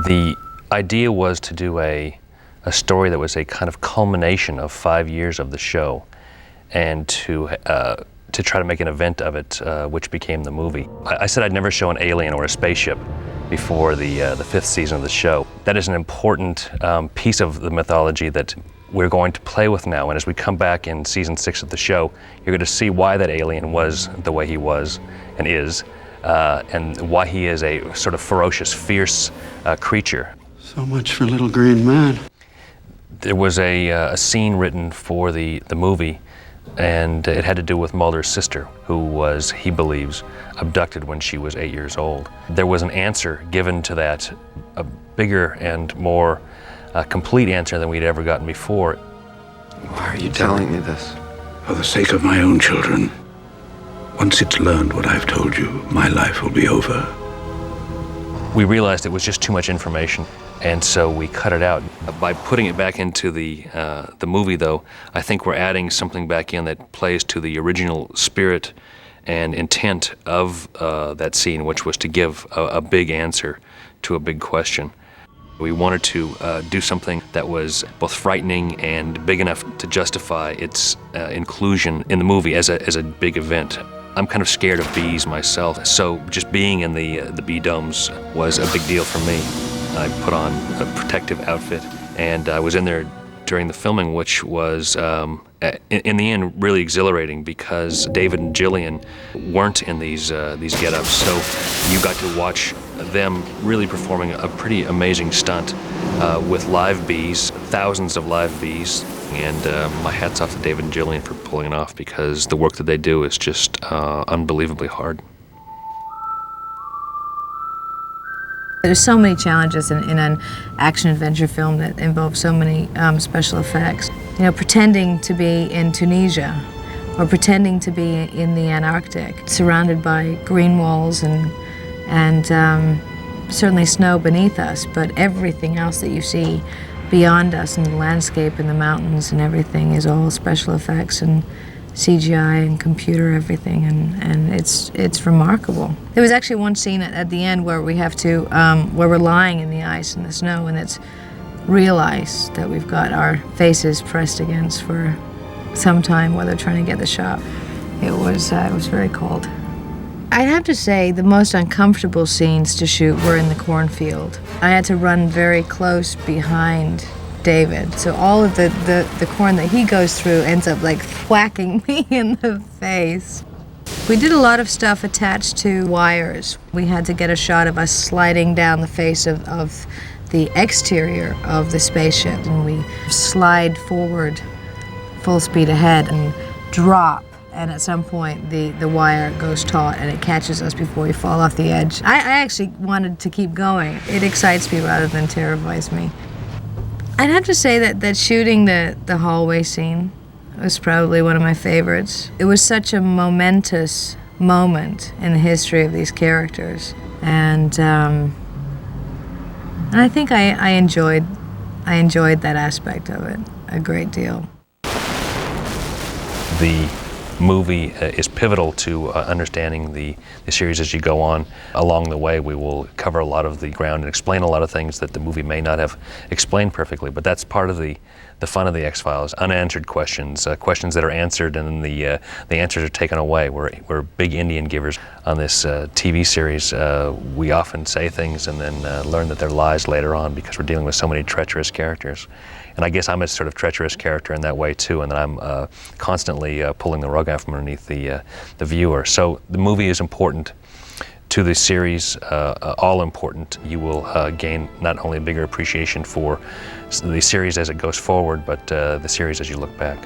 The idea was to do a story that was a kind of culmination of 5 years of the show, and to try to make an event of it, which became the movie. I said I'd never show an alien or a spaceship before the 5th season of the show. That is an important piece of the mythology that we're going to play with now, and as we come back in season 6 of the show, you're going to see why that alien was the way he was and is, and why he is a sort of ferocious, fierce creature. So much for little green man. There was a scene written for the movie, and it had to do with Mulder's sister, who was, he believes, abducted when she was 8 years old. There was an answer given to that, a bigger and more complete answer than we'd ever gotten before. Why are you telling me this? For the sake of my own children. Once it's learned what I've told you, my life will be over. We realized it was just too much information, and so we cut it out. By putting it back into the movie, though, I think we're adding something back in that plays to the original spirit and intent of that scene, which was to give a big answer to a big question. We wanted to do something that was both frightening and big enough to justify its inclusion in the movie as a big event. I'm kind of scared of bees myself, so just being in the bee domes was a big deal for me. I put on a protective outfit, and I was in there during the filming, which was, in the end, really exhilarating because David and Gillian weren't in these get-ups, so you got to watch them really performing a pretty amazing stunt with live bees, thousands of live bees, and my hat's off to David and Gillian for pulling it off, because the work that they do is just unbelievably hard. There's so many challenges in an action-adventure film that involve so many special effects. You know, pretending to be in Tunisia, or pretending to be in the Antarctic, surrounded by green walls and certainly snow beneath us, but everything else that you see beyond us, and the landscape and the mountains and everything, is all special effects and CGI and computer everything, and it's remarkable. There was actually one scene at the end where we have to, where we're lying in the ice and the snow, and it's real ice that we've got our faces pressed against for some time while they're trying to get the shot. It was very cold. I'd have to say the most uncomfortable scenes to shoot were in the cornfield. I had to run very close behind David, so all of the corn that he goes through ends up like whacking me in the face. We did a lot of stuff attached to wires. We had to get a shot of us sliding down the face of the exterior of the spaceship, and we slide forward full speed ahead and drop, and at some point the wire goes taut and it catches us before we fall off the edge. I actually wanted to keep going. It excites me rather than terrifies me. I'd have to say that shooting the hallway scene was probably one of my favorites. It was such a momentous moment in the history of these characters, and I think I enjoyed that aspect of it a great deal. The movie is pivotal to understanding the series as you go on. Along the way, we will cover a lot of the ground and explain a lot of things that the movie may not have explained perfectly, but that's part of the fun of the X-Files. Unanswered questions, questions that are answered and then the answers are taken away. We're big Indian givers on this TV series. We often say things and then learn that they're lies later on because we're dealing with so many treacherous characters. And I guess I'm a sort of treacherous character in that way too, and that I'm constantly pulling the rug out from underneath the viewer. So the movie is important to the series, all important. You will gain not only a bigger appreciation for the series as it goes forward, but the series as you look back.